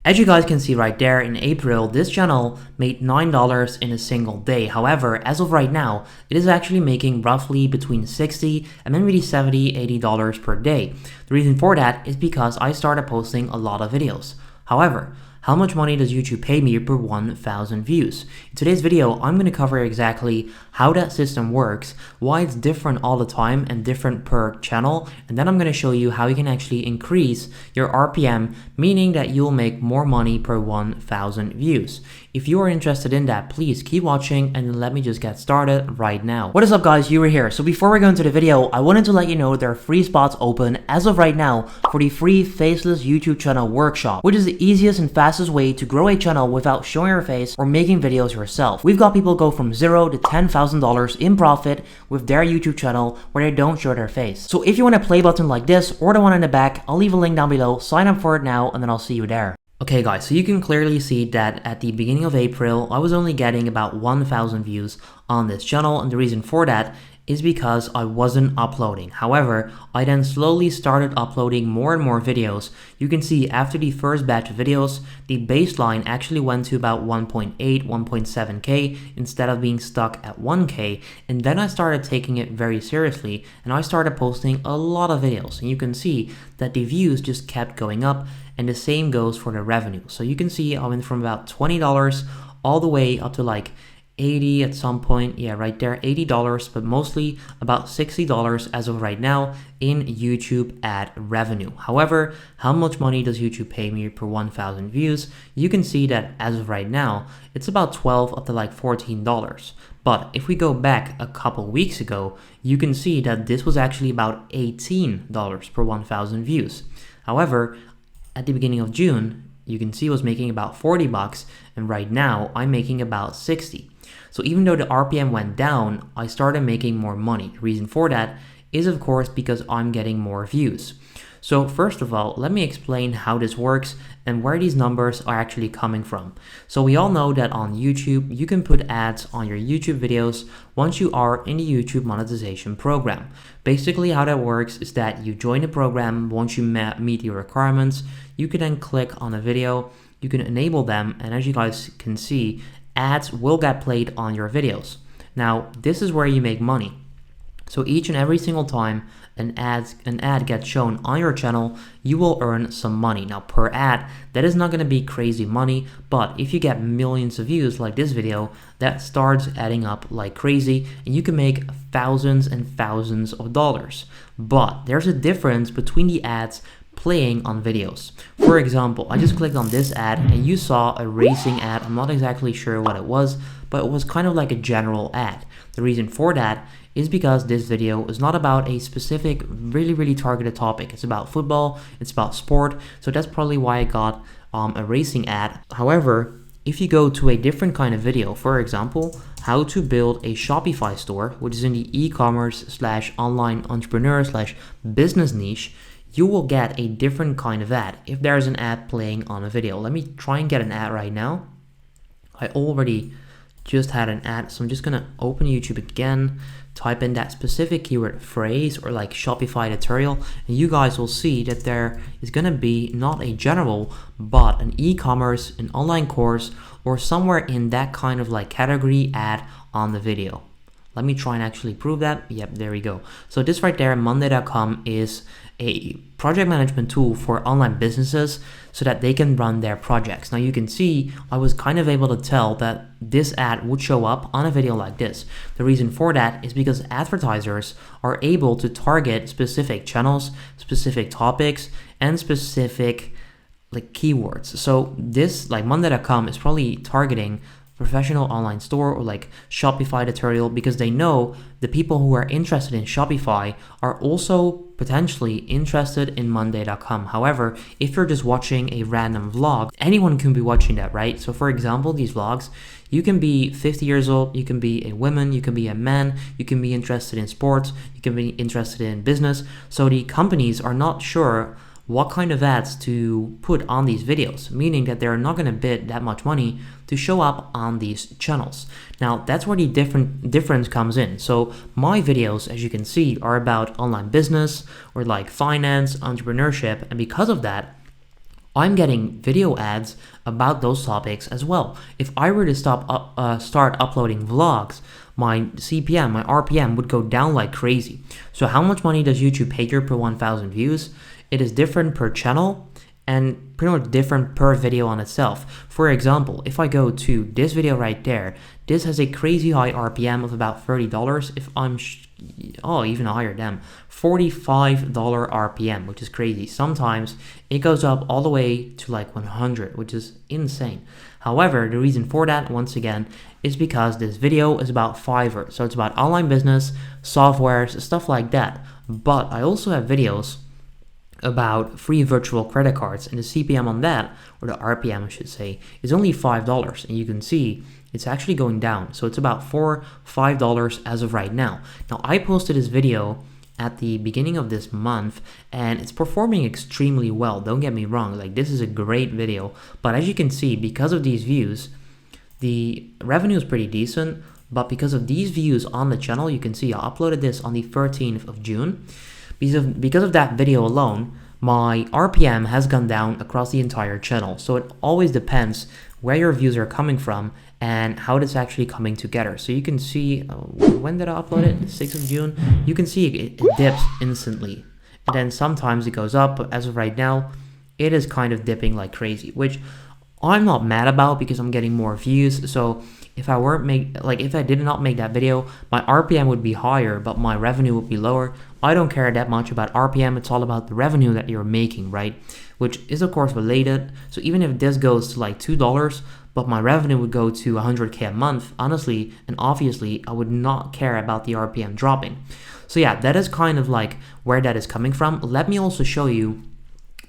As you guys can see right there, in April, this channel made $9 in a single day. However, as of right now, it is actually making roughly between $60 and then really $70, $80 per day. The reason for that is because I started posting a lot of videos. However, how much money does YouTube pay me per 1,000 views? In today's video, I'm going to cover exactly how that system works, why it's different all the time and different per channel, and then I'm going to show you how you can actually increase your RPM, meaning that you'll make more money per 1,000 views. If you are interested in that, please keep watching and let me just get started right now. What is up guys, you were here. So before we go into the video, I wanted to let you know there are free spots open as of right now for the free Faceless YouTube channel workshop, which is the easiest and fastest way to grow a channel without showing your face or making videos yourself. We've got people go from $0 to $10,000 in profit with their YouTube channel where they don't show their face. So if you want a play button like this or the one in the back, I'll leave a link down below. Sign up for it now and then I'll see you there. Okay guys, so you can clearly see that at the beginning of April, I was only getting about 1,000 views on this channel, and the reason for that is because I wasn't uploading. However, I then slowly started uploading more and more videos. You can see after the first batch of videos, the baseline actually went to about 1.8, 1.7k instead of being stuck at 1k, and then I started taking it very seriously and I started posting a lot of videos, and you can see that the views just kept going up, and the same goes for the revenue. So you can see I went from about $20 all the way up to like 80 at some point, yeah, right there, $80, but mostly about $60 as of right now in YouTube ad revenue. However, how much money does YouTube pay me per 1,000 views? You can see that as of right now, it's about $12 up to like $14. But if we go back a couple weeks ago, you can see that this was actually about $18 per 1,000 views. However, at the beginning of June, you can see I was making about $40, and right now I'm making about 60. So even though the RPM went down, I started making more money. The reason for that is of course because I'm getting more views. So first of all, let me explain how this works and where these numbers are actually coming from. So we all know that on YouTube, you can put ads on your YouTube videos once you are in the YouTube monetization program. Basically how that works is that you join the program. Once you meet your requirements, you can then click on a video, you can enable them, and as you guys can see, ads will get played on your videos. Now, this is where you make money. So each and every single time an ad gets shown on your channel, you will earn some money. Now per ad, that is not going to be crazy money, but if you get millions of views like this video, that starts adding up like crazy and you can make thousands and thousands of dollars. But there's a difference between the ads playing on videos. For example, I just clicked on this ad and you saw a racing ad. I'm not exactly sure what it was, but it was kind of like a general ad. The reason for that is because this video is not about a specific really targeted topic. It's about football, it's about sport, so that's probably why I got a racing ad. However, if you go to a different kind of video, for example, how to build a Shopify store, which is in the e-commerce / online entrepreneur / business niche, you will get a different kind of ad if there's an ad playing on a video. Let me try and get an ad right now. I already just had an ad, so I'm just gonna open YouTube again, type in that specific keyword phrase or like Shopify tutorial, and you guys will see that there is gonna be not a general, but an e-commerce, an online course, or somewhere in that kind of like category ad on the video. Let me try and actually prove that. Yep, there we go. So this right there, Monday.com, is a project management tool for online businesses so that they can run their projects. Now you can see I was kind of able to tell that this ad would show up on a video like this. The reason for that is because advertisers are able to target specific channels, specific topics, and specific like keywords. So this like Monday.com is probably targeting professional online store or like Shopify tutorial because they know the people who are interested in Shopify are also potentially interested in Monday.com. However, if you're just watching a random vlog, anyone can be watching that, right? So for example, these vlogs, you can be 50 years old, you can be a woman, you can be a man, you can be interested in sports, you can be interested in business. So the companies are not sure what kind of ads to put on these videos, meaning that they're not going to bid that much money to show up on these channels. Now, that's where the difference comes in. So my videos, as you can see, are about online business or like finance, entrepreneurship, and because of that, I'm getting video ads about those topics as well. If I were to start uploading vlogs, my CPM, my RPM would go down like crazy. So how much money does YouTube pay you per 1,000 views? It is different per channel and pretty much different per video on itself. For example, if I go to this video right there, this has a crazy high RPM of about $30. If I'm even higher, damn, $45 RPM, which is crazy. Sometimes it goes up all the way to like 100, which is insane. However, the reason for that, once again, is because this video is about Fiverr. So it's about online business, softwares, stuff like that. But I also have videos about free virtual credit cards, and the CPM on that, or the RPM I should say, is only $5, and you can see it's actually going down. So it's about $5 as of right now. Now I posted this video at the beginning of this month and it's performing extremely well. Don't get me wrong, like this is a great video, but as you can see, because of these views, the revenue is pretty decent, but because of these views on the channel, you can see I uploaded this on the 13th of June. Because of that video alone, my RPM has gone down across the entire channel. So it always depends where your views are coming from and how it's actually coming together. So you can see, when did I upload it? The 6th of June. You can see it dips instantly. And then sometimes it goes up, but as of right now, it is kind of dipping like crazy, which I'm not mad about because I'm getting more views. So if I did not make that video, my RPM would be higher, but my revenue would be lower. I don't care that much about RPM. It's all about the revenue that you're making, right? Which is of course related. So even if this goes to like $2, but my revenue would go to 100K a month, honestly and obviously, I would not care about the RPM dropping. So yeah, that is kind of like where that is coming from. Let me also show you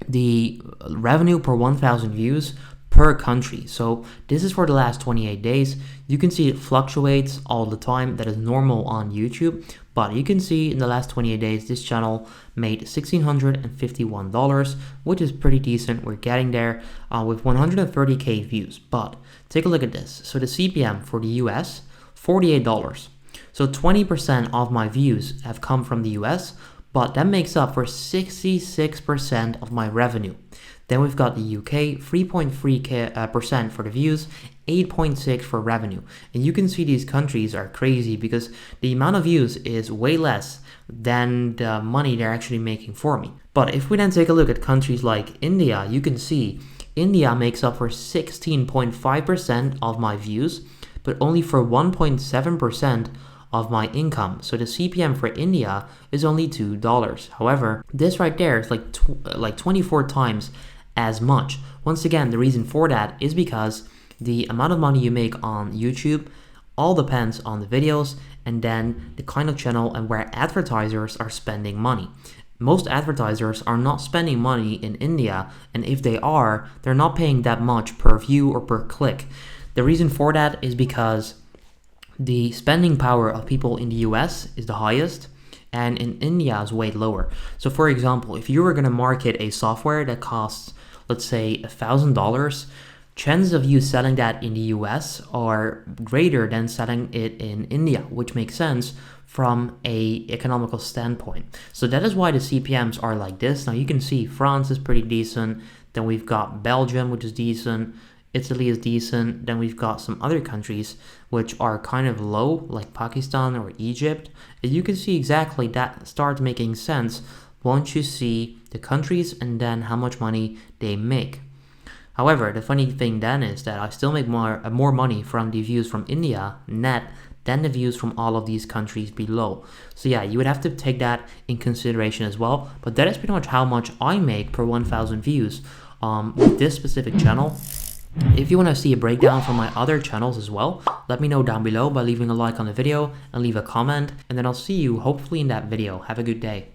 the revenue per 1,000 views per country. So this is for the last 28 days. You can see it fluctuates all the time. That is normal on YouTube, but you can see in the last 28 days, this channel made $1,651, which is pretty decent. We're getting there with 130K views, but take a look at this. So the CPM for the US, $48. So 20% of my views have come from the US, but that makes up for 66% of my revenue. Then we've got the UK, 3.3% for the views, 8.6 for revenue. And you can see these countries are crazy because the amount of views is way less than the money they're actually making for me. But if we then take a look at countries like India, you can see India makes up for 16.5% of my views, but only for 1.7% of my income. So the CPM for India is only $2. However, this right there is like 24 times as much. Once again, the reason for that is because the amount of money you make on YouTube all depends on the videos and then the kind of channel and where advertisers are spending money. Most advertisers are not spending money in India, and if they are, they're not paying that much per view or per click. The reason for that is because the spending power of people in the US is the highest and in India is way lower. So for example, if you were going to market a software that costs, let's say $1,000, chances of you selling that in the US are greater than selling it in India, which makes sense from a economical standpoint. So that is why the CPMs are like this. Now you can see France is pretty decent. Then we've got Belgium, which is decent. Italy is decent. Then we've got some other countries which are kind of low, like Pakistan or Egypt. And you can see exactly that starts making sense once you see the countries and then how much money they make. However, the funny thing then is that I still make more money from the views from India net than the views from all of these countries below. So yeah, you would have to take that in consideration as well. But that is pretty much how much I make per 1,000 views with this specific channel. If you want to see a breakdown from my other channels as well, let me know down below by leaving a like on the video and leave a comment, and then I'll see you hopefully in that video. Have a good day.